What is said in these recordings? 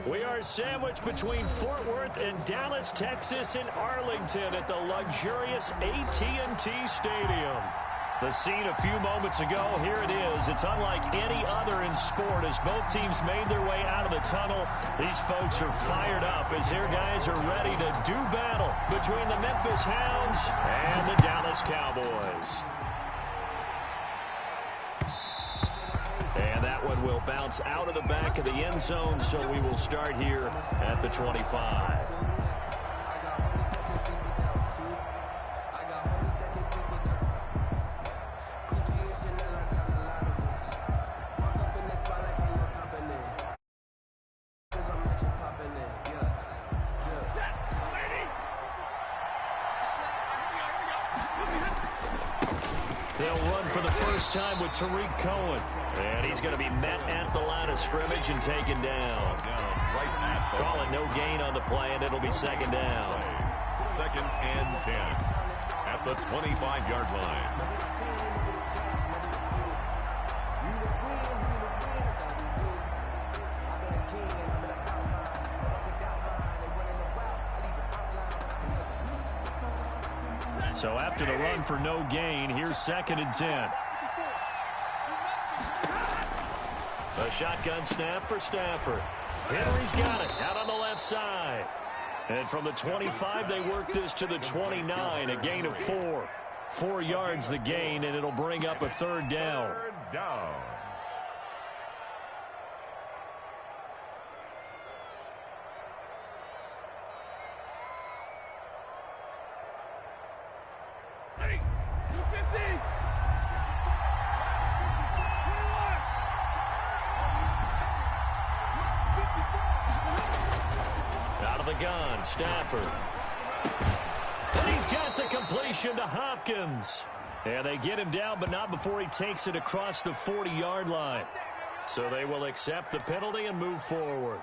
We are sandwiched between Fort Worth and Dallas, Texas, and Arlington at the luxurious AT&T Stadium. The scene a few moments ago, here it is. It's unlike any other in sport as both teams made their way out of the tunnel. These folks are fired up as their guys are ready to do battle between the Memphis Hounds and the Dallas Cowboys. And that one will bounce out of the back of the end zone, so we will start here at the 25. They'll run for the first time with Tariq Cohen. And he's going to be met at the line of scrimmage and taken down. Call it no gain on the play, and it'll be second down. 2nd and 10 at the 25-yard line. So after the run for no gain, here's 2nd and 10. A shotgun snap for Stafford. Henry's got it out on the left side. And from the 25, they work this to the 29, a gain of 4. 4 yards the gain, and it'll bring up a 3rd down. 3rd down. Gun, Stafford. And he's got the completion to Hopkins. And they get him down, but not before he takes it across the 40-yard line. So they will accept the penalty and move forward.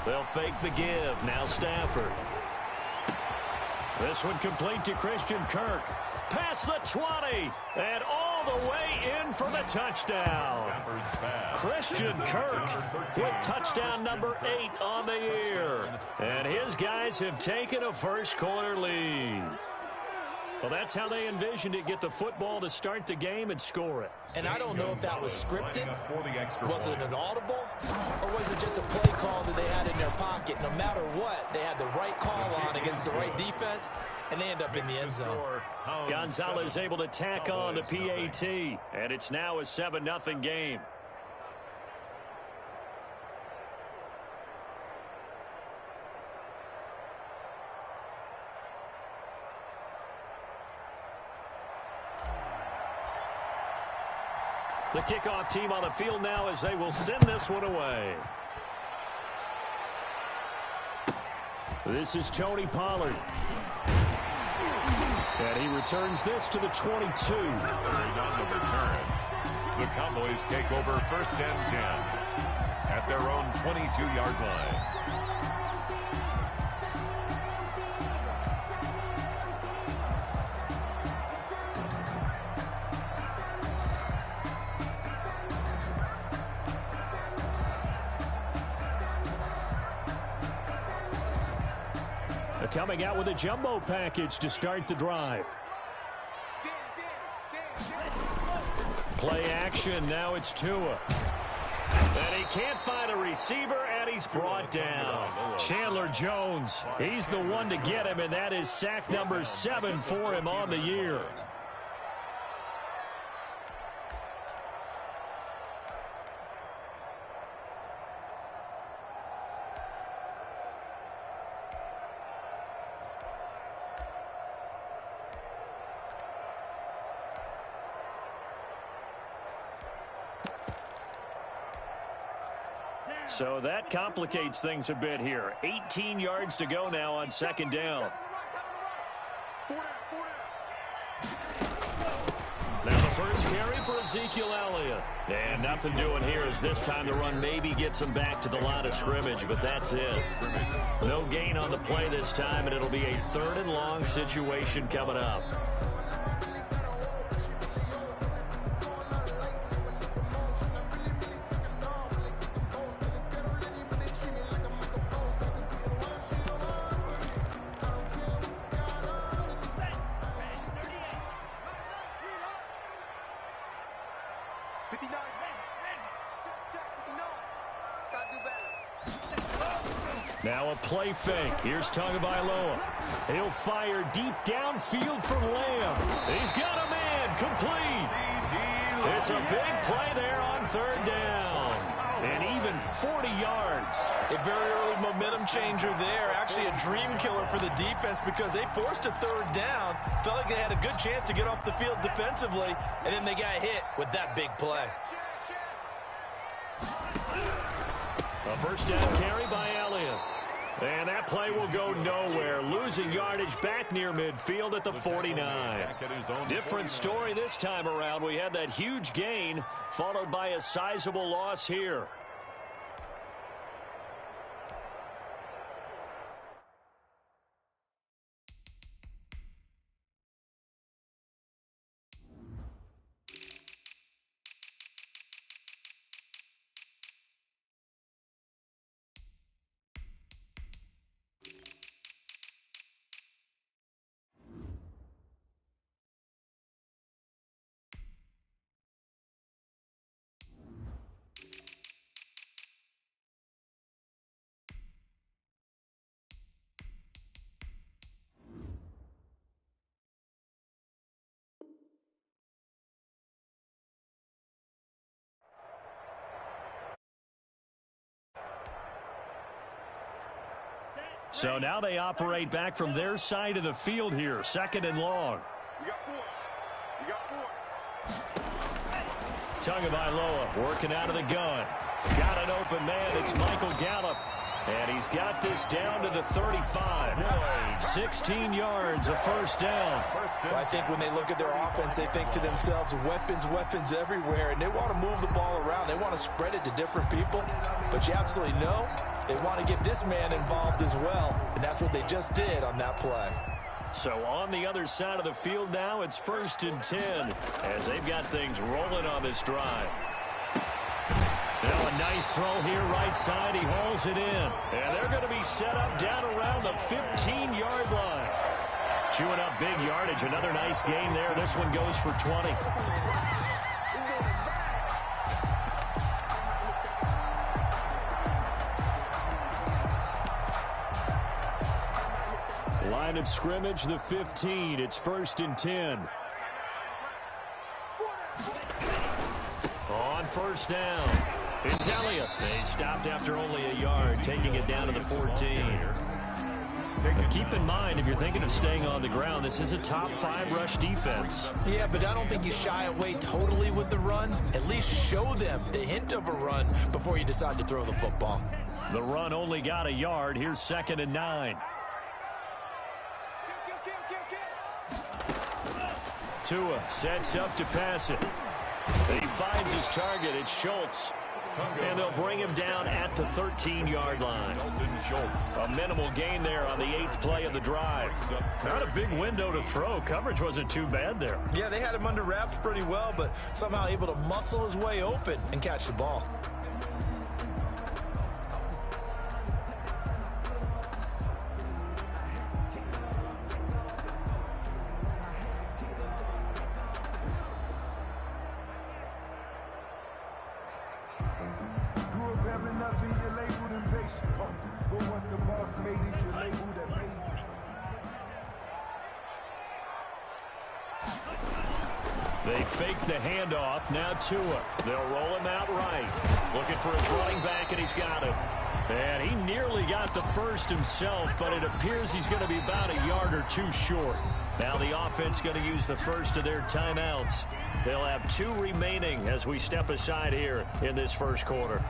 They'll fake the give. Now Stafford. This one complete to Christian Kirk. Past the 20. And all the way in for the touchdown. Christian Kirk with touchdown number 8 on the year. And his guys have taken a first-quarter lead. Well, that's how they envisioned it. Get the football to start the game and score it. And I don't know if that was scripted. Was it an audible? Or was it just a play call that they had in their pocket? No matter what, they had the right call on against the right defense, and they end up in the end zone. Gonzalez able to tack on the PAT, and it's now a 7-0 game. The kickoff team on the field now as they will send this one away. This is Tony Pollard. And he returns this to the 22. 3rd on the return. The Cowboys take over 1st and 10 at their own 22-yard line. Coming out with a jumbo package to start the drive. Play action. Now it's Tua. And he can't find a receiver, and he's brought down. Chandler Jones. He's the one to get him, and that is sack number 7 for him on the year. So that complicates things a bit here. 18 yards to go now on 2nd down. Now the first carry for Ezekiel Elliott. And nothing doing here as this time the run maybe gets him back to the line of scrimmage, but that's it. No gain on the play this time, and it'll be a 3rd and long situation coming up. Now a play fake. Here's Tagovailoa. He'll fire deep downfield for Lamb. He's got a man. Complete. It's a big play there on 3rd down. And even 40 yards. A very early momentum changer there. Actually a dream killer for the defense because they forced a 3rd down. Felt like they had a good chance to get off the field defensively. And then they got hit with that big play. A first down carry by Elliott. And that play will go nowhere. Losing yardage back near midfield at the 49. Different story this time around. We had that huge gain followed by a sizable loss here. So now they operate back from their side of the field here. 2nd and long. Tagovailoa working out of the gun. Got an open man. It's Michael Gallup. And he's got this down to the 35. 16 yards, a first down. Well, I think when they look at their offense, they think to themselves, weapons everywhere. And they want to move the ball around. They want to spread it to different people. But you absolutely know they want to get this man involved as well. And that's what they just did on that play. So on the other side of the field now, it's 1st and 10 as they've got things rolling on this drive. Now a nice throw here right side. He hauls it in. And they're going to be set up down around the 15-yard line. Chewing up big yardage. Another nice gain there. This one goes for 20. Line of scrimmage, the 15. It's 1st and 10. On 1st down, it's Elliott. They stopped after only a yard, taking it down to the 14. But keep in mind, if you're thinking of staying on the ground, this is a top 5 rush defense. Yeah, but I don't think you shy away totally with the run. At least show them the hint of a run before you decide to throw the football. The run only got a yard. Here's 2nd and 9. Tua sets up to pass it. He finds his target. It's Schultz. And they'll bring him down at the 13-yard line. A minimal gain there on the 8th play of the drive. Not a big window to throw. Coverage wasn't too bad there. Yeah, they had him under wraps pretty well, but somehow able to muscle his way open and catch the ball. They fake the handoff. Now Tua. They'll roll him out right. Looking for his running back, and he's got him. And he nearly got the first himself, but it appears he's going to be about a yard or two short. Now the offense going to use the first of their timeouts. They'll have 2 remaining as we step aside here in this first quarter.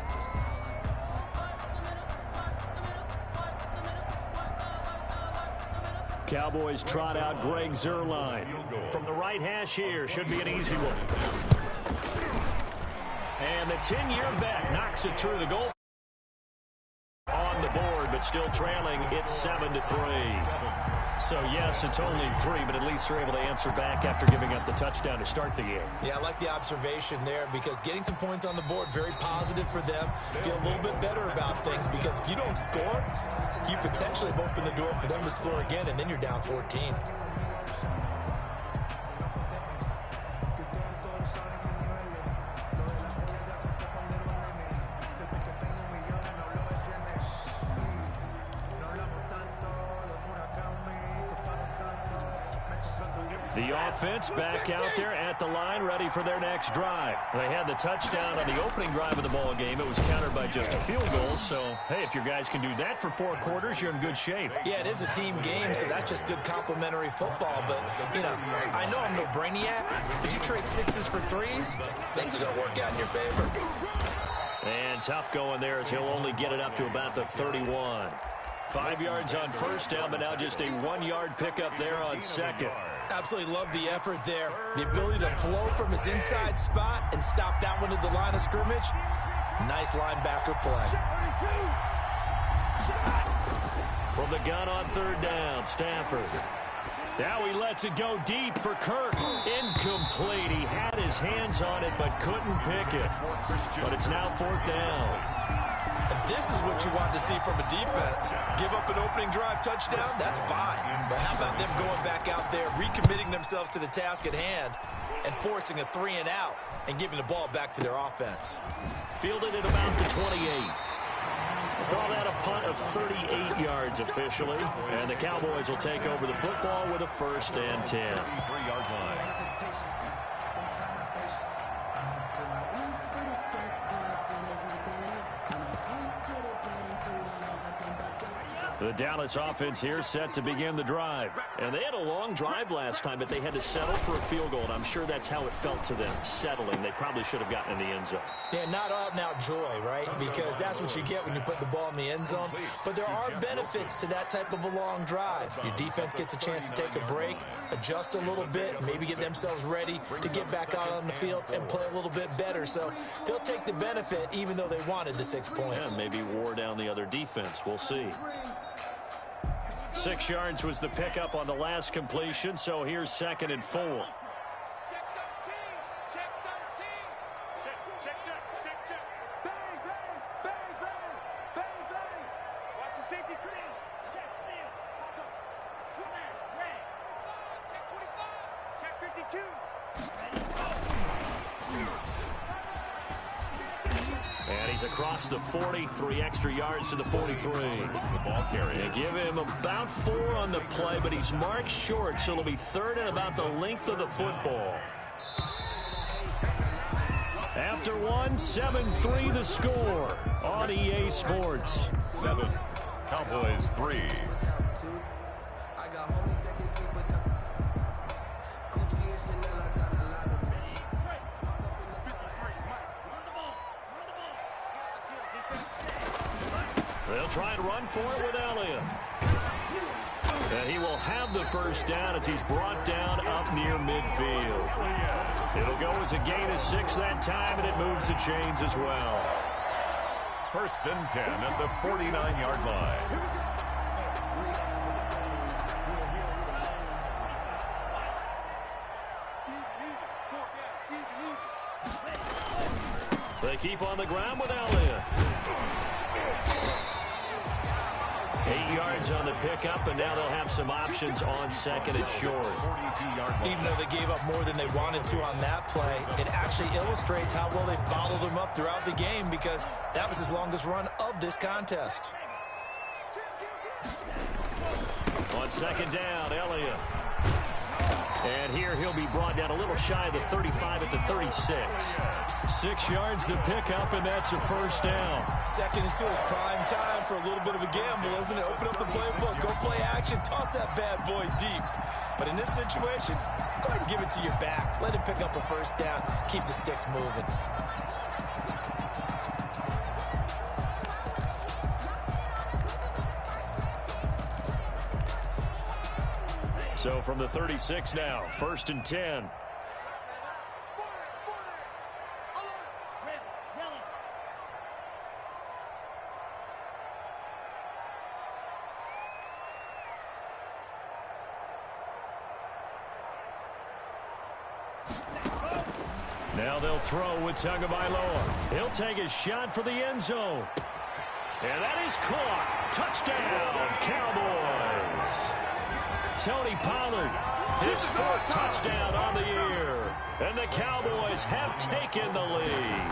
Cowboys trot out Greg Zuerlein. From the right hash here, should be an easy one. And the 10-year vet knocks it through the goal. On the board, but still trailing. It's 7-3. So, yes, it's only 3, but at least they're able to answer back after giving up the touchdown to start the game. Yeah, I like the observation there because getting some points on the board, very positive for them. Feel a little bit better about things because if you don't score, you potentially have opened the door for them to score again, and then you're down 14. The offense back out there at the line, ready for their next drive. They had the touchdown on the opening drive of the ball game. It was countered by just a field goal. So, hey, if your guys can do that for 4 quarters, you're in good shape. Yeah, it is a team game, so that's just good complimentary football. But, you know, I know I'm no brainiac, but you trade 6s for 3s, things are going to work out in your favor. And tough going there as he'll only get it up to about the 31. 5 yards on first down, but now just a 1-yard pickup there on second. Absolutely love the effort there. The ability to flow from his inside spot and stop that one at the line of scrimmage. Nice linebacker play. From the gun on third down, Stafford. Now he lets it go deep for Kirk. Incomplete. He had his hands on it but couldn't pick it. But it's now 4th down. And this is what you want to see from a defense. Give up an opening drive touchdown, that's fine. But how about them going back out there, recommitting themselves to the task at hand, and forcing a 3-and-out and giving the ball back to their offense. Fielded at about the 28. Call that a punt of 38 yards officially. And the Cowboys will take over the football with a 1st and 10. 3-yard line. The Dallas offense here set to begin the drive. And they had a long drive last time, but they had to settle for a field goal. And I'm sure that's how it felt to them, settling. They probably should have gotten in the end zone. Yeah, not out-and-out joy, right? Because that's what you get when you put the ball in the end zone. But there are benefits to that type of a long drive. Your defense gets a chance to take a break, adjust a little bit, maybe get themselves ready to get back out on the field and play a little bit better. So they'll take the benefit even though they wanted the 6 points. Yeah, maybe wore down the other defense. We'll see. 6 yards was the pickup on the last completion, so here's 2nd and 4. Check 13. Check 13. Check. Bang, bang, bang, bang, bang, bang. Watch the safety clean. Check still. Hold on. 2 man, red. Check 25. Check 52. Ready, go. And he's across the 40, 3 extra yards to the 43. The ball carrier. They give him about 4 on the play, but he's marked short, so it'll be 3rd and about the length of the football. After 1, 7-3 the score on EA Sports. 7, Cowboys 3. They'll try and run for it with Elliott. And he will have the 1st down as he's brought down up near midfield. It'll go as a gain of 6 that time, and it moves the chains as well. 1st and 10 at the 49-yard line. They keep on the ground with Elliott. 8 yards on the pickup, and now they'll have some options on 2nd and short. Even though they gave up more than they wanted to on that play, it actually illustrates how well they bottled them up throughout the game because that was his longest run of this contest. On 2nd down, Elliott. And here he'll be brought down a little shy of the 35 at the 36. 6 yards the pickup, and that's a 1st down. 2nd and 2 is prime time for a little bit of a gamble, isn't it? Open up the playbook, go play action, toss that bad boy deep. But in this situation, go ahead and give it to your back. Let him pick up a 1st down, keep the sticks moving. So from the 36 now, 1st and 10. Now they'll throw with Tagovailoa. He'll take a shot for the end zone. And that is caught. Touchdown, Cowboys. Tony Pollard, his 4th touchdown on the year. And the Cowboys have taken the lead.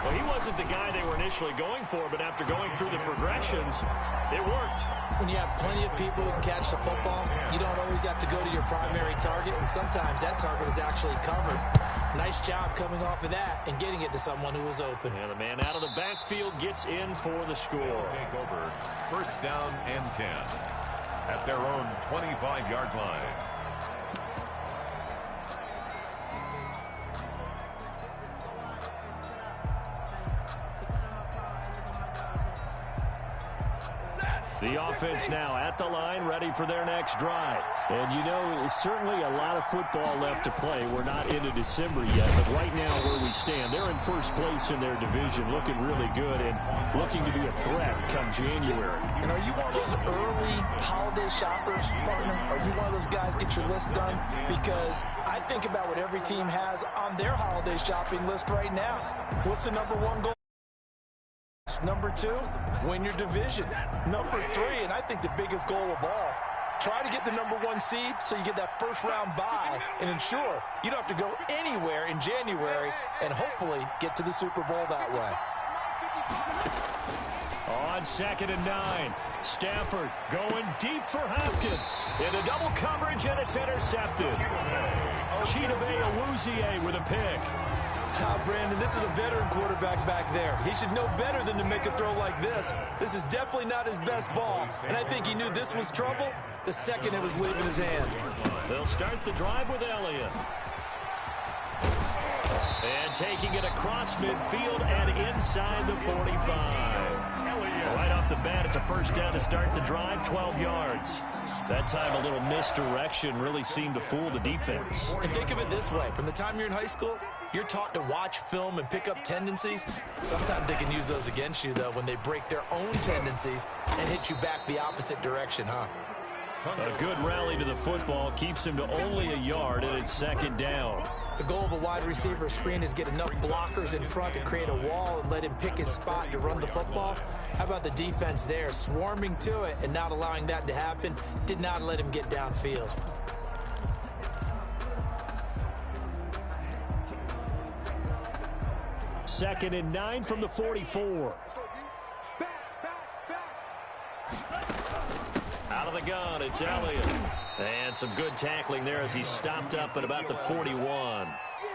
Well, he wasn't the guy they were initially going for, but after going through the progressions, it worked. When you have plenty of people who can catch the football, you don't always have to go to your primary target, and sometimes that target is actually covered. Nice job coming off of that and getting it to someone who was open. And the man out of the backfield gets in for the score. Take over 1st down and 10 at their own 25-yard line. The offense now at the line, ready for their next drive. And, you know, certainly a lot of football left to play. We're not into December yet, but right now where we stand, they're in 1st place in their division, looking really good and looking to be a threat come January. And are you one of those early holiday shoppers, partner? Are you one of those guys get your list done? Because I think about what every team has on their holiday shopping list right now. What's the #1 goal? Number 2, win your division. Number 3, and I think the biggest goal of all, try to get the #1 seed so you get that 1st-round bye and ensure you don't have to go anywhere in January and hopefully get to the Super Bowl that way. On 2nd and 9, Stafford going deep for Hopkins. Into double coverage, and it's intercepted. Chidobe Awuzie with a pick. Brandon, this is a veteran quarterback back there. He should know better than to make a throw like this. This is definitely not his best ball, and I think he knew this was trouble the second it was leaving his hand. They'll start the drive with Elliott. And taking it across midfield and inside the 45. Right off the bat, it's a 1st down to start the drive, 12 yards. That time, a little misdirection really seemed to fool the defense. And think of it this way. From the time you're in high school, you're taught to watch film and pick up tendencies. Sometimes they can use those against you, though, when they break their own tendencies and hit you back the opposite direction, huh? A good rally to the football keeps him to only a yard, and it's 2nd down. The goal of a wide receiver screen is get enough blockers in front to create a wall and let him pick his spot to run the football. How about the defense there, swarming to it and not allowing that to happen? Did not let him get downfield. Second and 9 from the 44. Out of the gun, it's Elliott. And some good tackling there as he stopped up at about the 41.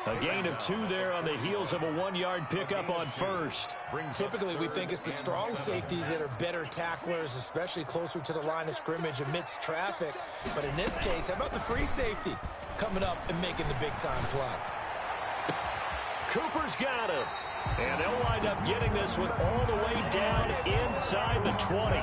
A gain of 2 there on the heels of a 1-yard pickup on 1st. Typically, we think it's the strong safeties that are better tacklers, especially closer to the line of scrimmage amidst traffic. But in this case, how about the free safety coming up and making the big-time play? Cooper's got him. And they'll wind up getting this one all the way down inside the 20.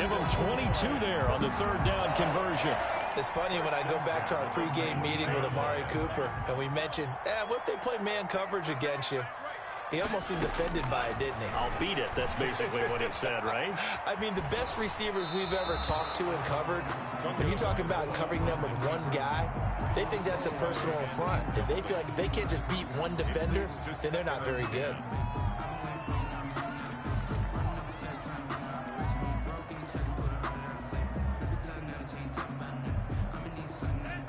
Give them 22 there on the 3rd down conversion. It's funny when I go back to our pregame meeting with Amari Cooper, and we mentioned, what if they play man coverage against you? He almost seemed offended by it, didn't he? I'll beat it. That's basically what he said, right? I mean, the best receivers we've ever talked to and covered, when you talk about covering them with one guy, they think that's a personal affront. If they feel like if they can't just beat one defender, then they're not very good.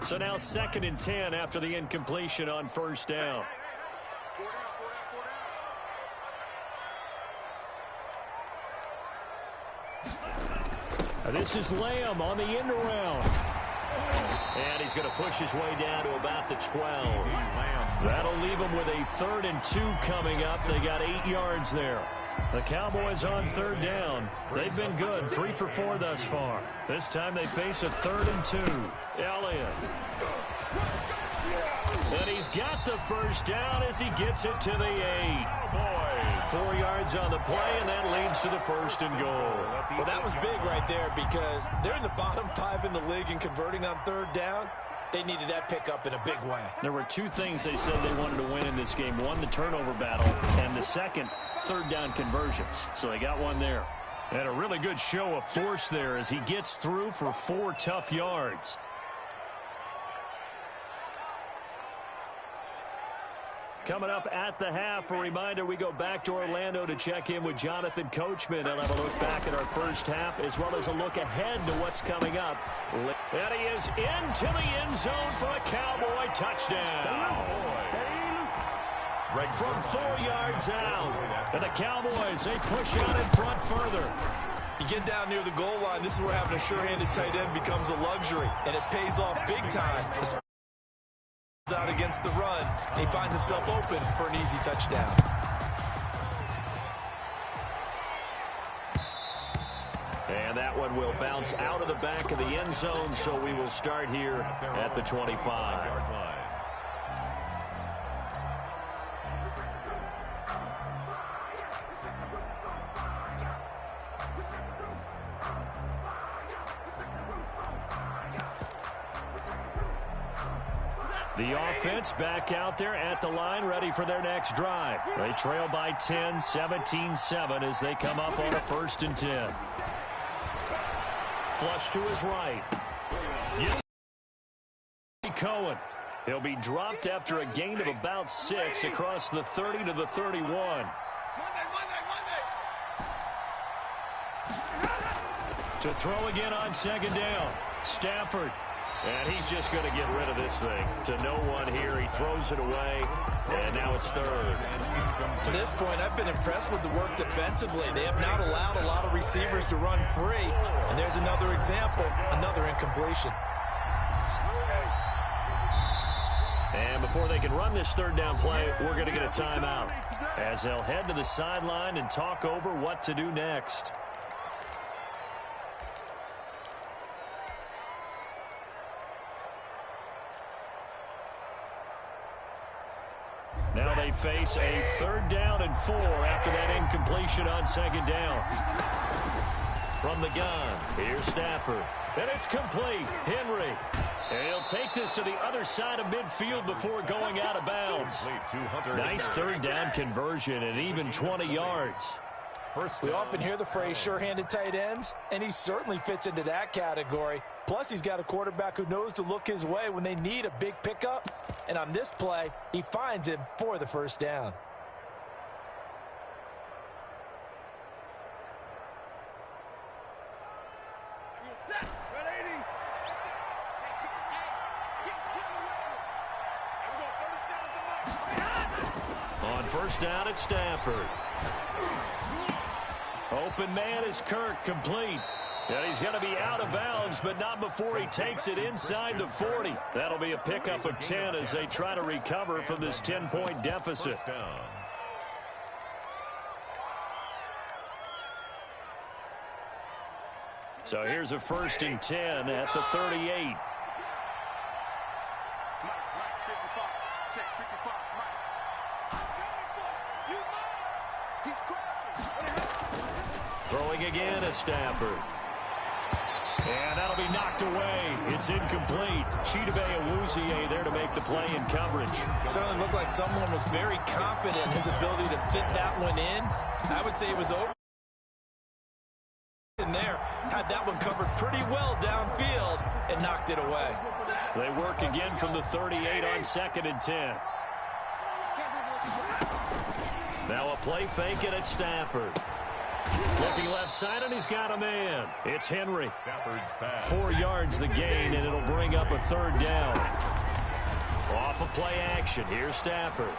So now 2nd and 10 after the incompletion on 1st down. This is Lamb on the end around. And he's going to push his way down to about the 12. That'll leave him with a 3rd and 2 coming up. They got 8 yards there. The Cowboys on 3rd down. They've been good, 3 for 4 thus far. This time they face a 3rd and 2. Elliott. And he's got the 1st down as he gets it to the 8. Cowboys 4 yards on the play, and that leads to the 1st and goal. Well, that was big right there because they're in the bottom 5 in the league and converting on 3rd down. They needed that pickup in a big way. There were 2 things they said they wanted to win in this game. One, the turnover battle, and the second, 3rd down conversions. So they got one there. And a really good show of force there as he gets through for 4 tough yards. Coming up at the half, a reminder, we go back to Orlando to check in with Jonathan Coachman. He'll have a look back at our first half as well as a look ahead to what's coming up. And he is into the end zone for a Cowboy touchdown. From 4 yards out. And the Cowboys, they push out in front further. You get down near the goal line, this is where having a sure-handed tight end becomes a luxury. And it pays off big time. Out against the run, and he finds himself open for an easy touchdown. And that one will bounce out of the back of the end zone, so we will start here at the 25. The offense back out there at the line, ready for their next drive. They trail by 10, 17-7 as they come up on a 1st and 10. Flush to his right. Yes. Cohen. He'll be dropped after a gain of about 6 across the 30 to the 31. To throw again on 2nd down. Stafford. And he's just going to get rid of this thing. To no one here. He throws it away. And now it's 3rd. To this point, I've been impressed with the work defensively. They have not allowed a lot of receivers to run free. And there's another example, another incompletion. And before they can run this 3rd down play, we're going to get a timeout. As they'll head to the sideline and talk over what to do next. Now they face a 3rd down and 4 after that incompletion on 2nd down. From the gun, here's Stafford. And it's complete. Henry. And he'll take this to the other side of midfield before going out of bounds. Nice 3rd down conversion and even 20 yards. We often hear the phrase sure-handed tight ends, and he certainly fits into that category. Plus, he's got a quarterback who knows to look his way when they need a big pickup. And on this play, he finds him for the 1st down. On 1st down, it's Stafford. Open man is Kirk, complete. And he's going to be out of bounds, but not before he takes it inside the 40. That'll be a pickup of 10 as they try to recover from this 10-point deficit. So here's a 1st and 10 at the 38. Throwing again is Stafford. And that'll be knocked away. It's incomplete. Chidobe Awuzie there to make the play in coverage. Certainly looked like someone was very confident in his ability to fit that one in. I would say it was over. In there, had that one covered pretty well downfield and knocked it away. They work again from the 38 on 2nd and 10. Now a play fake and it's Stafford. Looking left side, and he's got a man. It's Henry. 4 yards the gain, and it'll bring up a 3rd down. Off of play action, here's Stafford.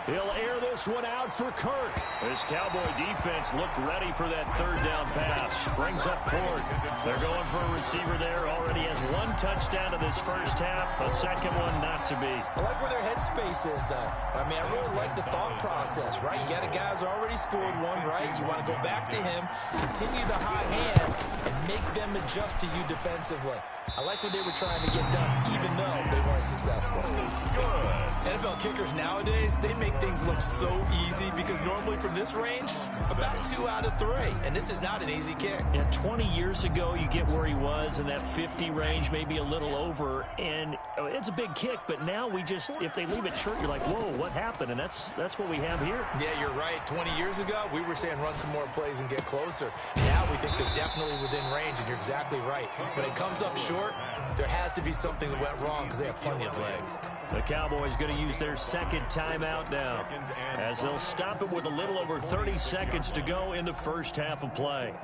He'll air this one out for Kirk. This Cowboy defense looked ready for that 3rd down pass. Brings up 4th. They're going for a receiver there. Already has 1 touchdown in this 1st half. A 2nd one not to be. I like where their headspace is, though. I mean, I really like the thought process, right? You got a guy who's already scored one, right? You want to go back to him, continue the hot hand, and make them adjust to you defensively. I like what they were trying to get done, even though they weren't as successful. NFL kickers nowadays, they make things look so easy because normally from this range, about 2 out of 3. And this is not an easy kick. Yeah, 20 years ago, you get where he was in that 50 range, maybe a little over. And it's a big kick, but now we just, if they leave it short, you're like, whoa, what happened? And that's what we have here. Yeah, you're right. 20 years ago, we were saying run some more plays and get closer. Now we think they're definitely within range, and you're exactly right. When it comes up short, there has to be something that went wrong because they have plenty of leg. The Cowboys going to use their second timeout now as they'll stop it with a little over 30 seconds to go in the first half of play.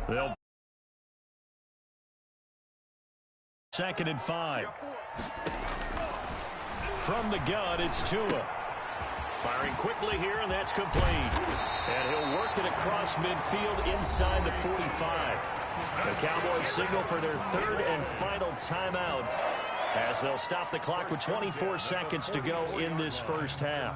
They'll 2nd and 5. From the gun, it's Tua. Firing quickly here, and that's complete. And he'll work it across midfield inside the 45. The Cowboys signal for their 3rd and final timeout as they'll stop the clock with 24 seconds to go in this first half.